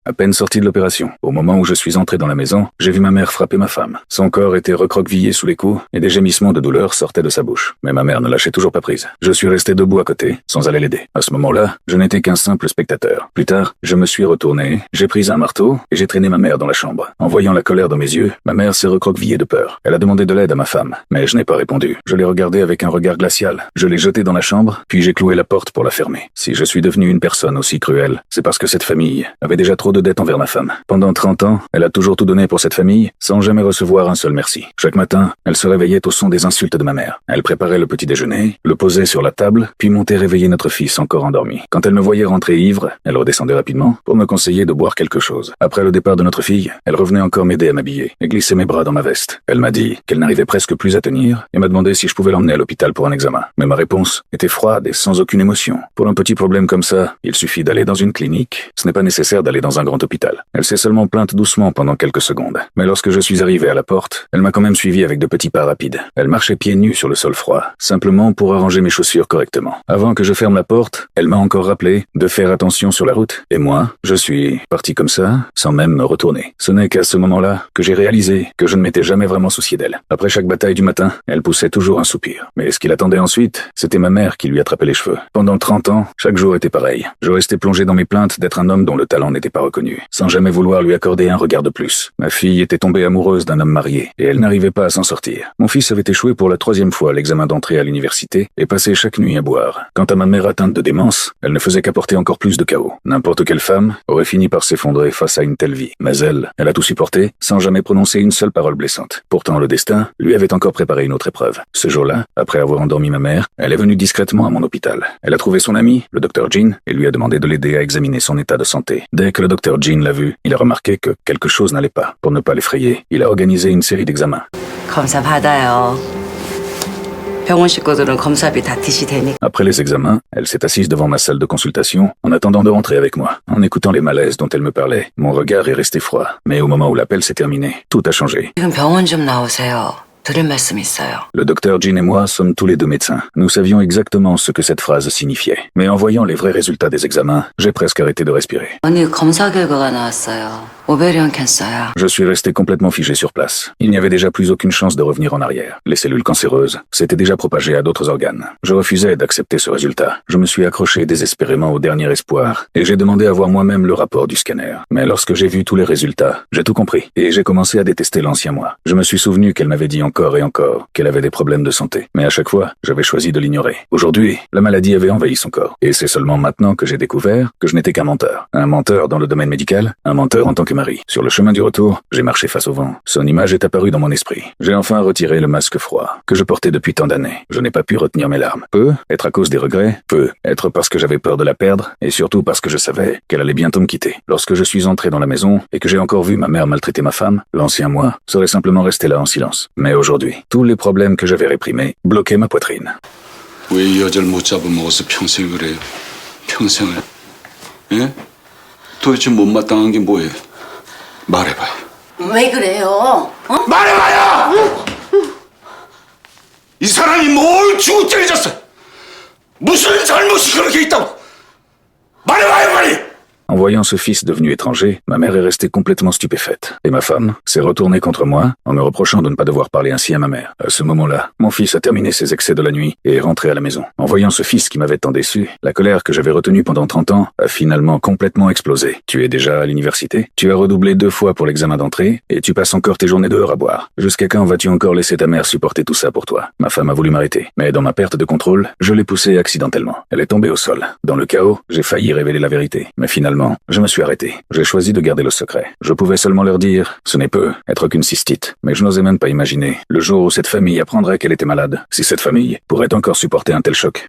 à peine sorti de l'opération. Au moment où je suis entré dans la maison, j'ai vu ma mère frapper ma femme. Son corps était recroquevillé sous les coups et des gémissements de douleur sortaient de sa bouche. Mais ma mère ne lâchait toujours pas prise. Je suis resté debout à côté, sans aller l'aider. À ce moment-là, je n'étais qu'un simple spectateur. Plus tard, je me suis retourné, j'ai pris un marteau et j'ai traîné ma mère dans la chambre. En voyant la colère dans mes yeux, ma mère s'est recroquevillée de peur. Elle a demandé de l'aide à ma femme, mais je n'ai pas répondu. Je l'ai regardée avec un regard glacial. Je l'ai jetée dans la chambre, puis j'ai cloué la porte pour la fermer. Si je suis devenu une personne aussi cruelle, c'est parce que cette famille avait déjà trop de dettes envers ma femme. Pendant 30 ans, elle a toujours tout donné pour cette famille, sans jamais recevoir un seul merci. Chaque matin, elle se réveillait au son des insultes de ma mère. Elle préparait le petit déjeuner, le posait sur la table, puis montait réveiller notre fils encore endormi. Quand elle me voyait rentrer ivre, elle redescendait rapidement pour me conseiller de boire quelque chose. Après le départ de notre fille, elle revenait encore m'aider à m'habiller et glisser mes bras dans ma veste. Elle m'a dit qu'elle n'arrivait presque plus à tenir et m'a demandé si je pouvais l'emmener à l'hôpital pour un examen. Mais ma réponse était froide et sans aucune émotion. Pour un petit problème comme ça, il suffit d'aller dans une clinique. Ce n'est pas nécessaire d'aller dans un grand hôpital. Elle s'est seulement plainte doucement pendant quelques secondes. Mais lorsque je suis arrivé à la porte, elle m'a quand même suivi avec de petits pas rapides. Elle marchait pieds nus sur le sol froid, simplement pour arranger mes chaussures correctement. Avant que je ferme la porte, elle m'a encore rappelé de faire attention sur la route. Et moi, je suis parti comme ça, sans même me retourner. Ce n'est qu'à ce moment-là que j'ai réalisé que je ne m'étais jamais vraiment soucié d'elle. Après chaque bataille du matin, elle poussait toujours un soupir. Mais ce qui l'attendait ensuite, c'était ma mère qui lui attrapait les cheveux. Pendant 30 ans, chaque jour était pareil. Je restais plongé dans mes plaintes d'être un homme dont le talent n'était pas reconnu, sans jamais vouloir lui accorder un regard de plus. Ma fille était tombée amoureuse d'un homme marié, et elle n'arrivait pas à s'en sortir. Mon fils avait échoué pour la 3e fois à l'examen d'entrée à l'université, et passait chaque nuit à boire. Quant à ma mère atteinte de démence, elle ne faisait qu'apporter encore plus de chaos. N'importe quelle femme aurait fini par s'effondrer face à une telle vie. Mais elle a tout supporté, sans jamais prononcer une seule parole blessante. Pourtant, le destin lui avait encore préparé une autre épreuve. Ce jour-là, après avoir endormi ma mère, elle est venue discrètement à mon hôpital. Elle a trouvé son ami, le docteur Jean, et lui a demandé de l'aider à examiner son état de santé. Dès que le docteur Jean l'a vue, il a remarqué que quelque chose n'allait pas. Pour ne pas l'effrayer, il a organisé une série d'examens. 검사 받아요. 병원 식구들은 검사비 다 DC되니까. Après les examens, elle s'est assise devant ma salle de consultation en attendant de rentrer avec moi. En écoutant les malaises dont elle me parlait, mon regard est resté froid. Mais au moment où l'appel s'est terminé, tout a changé. 지금 병원 좀 나오세요. 드릴 말씀 있어요. Le docteur Jean et moi sommes tous les deux médecins. Nous savions exactement ce que cette phrase signifiait. Mais en voyant les vrais résultats des examens, j'ai presque arrêté de respirer. 언니 검사 결과가 나왔어요. 오베리언 캔서야. Je suis resté complètement figé sur place. Il n'y avait déjà plus aucune chance de revenir en arrière. Les cellules cancéreuses s'étaient déjà propagées à d'autres organes. Je refusais d'accepter ce résultat. Je me suis accroché désespérément au dernier espoir et j'ai demandé à voir moi-même le rapport du scanner. Mais lorsque j'ai vu tous les résultats, j'ai tout compris et j'ai commencé à détester l'ancien moi. Je me suis souvenu qu'elle m'avait dit encore et encore qu'elle avait des problèmes de santé. Mais à chaque fois, j'avais choisi de l'ignorer. Aujourd'hui, la maladie avait envahi son corps. Et c'est seulement maintenant que j'ai découvert que je n'étais qu'un menteur. Un menteur dans le domaine médical, un menteur en tant que mari. Sur le chemin du retour, j'ai marché face au vent. Son image est apparue dans mon esprit. J'ai enfin retiré le masque froid que je portais depuis tant d'années. Je n'ai pas pu retenir mes larmes. Peut être à cause des regrets, peut être parce que j'avais peur de la perdre, et surtout parce que je savais qu'elle allait bientôt me quitter. Lorsque je suis entré dans la maison et que j'ai encore vu ma mère maltraiter ma femme, l'ancien moi serait simplement resté là en silence. Mais aujourd'hui, tous les problèmes que j'avais réprimés bloquaient ma poitrine. 왜 이 여자를 못 잡아먹어서 평생 그래요? 평생을. 예? 도대체 못마땅한 게 뭐예요? 말해봐요. 왜 그래요? 어? 말해봐요! 이 사람이 뭘 주구장에 졌어? 무슨 잘못이 그렇게 있다고? 말해봐요, 빨리! En voyant ce fils devenu étranger, ma mère est restée complètement stupéfaite. Et ma femme s'est retournée contre moi en me reprochant de ne pas devoir parler ainsi à ma mère. À ce moment-là, mon fils a terminé ses excès de la nuit et est rentré à la maison. En voyant ce fils qui m'avait tant déçu, la colère que j'avais retenue pendant 30 ans a finalement complètement explosé. Tu es déjà à l'université, tu as redoublé 2 fois pour l'examen d'entrée et tu passes encore tes journées dehors à boire. Jusqu'à quand vas-tu encore laisser ta mère supporter tout ça pour toi? Ma femme a voulu m'arrêter, mais dans ma perte de contrôle, je l'ai poussée accidentellement. Elle est tombée au sol. Dans le chaos, j'ai failli révéler la vérité. Mais finalement, je me suis arrêté. J'ai choisi de garder le secret. Je pouvais seulement leur dire, ce n'est peu, être qu'une cystite. Mais je n'osais même pas imaginer le jour où cette famille apprendrait qu'elle était malade. Si cette famille pourrait encore supporter un tel choc.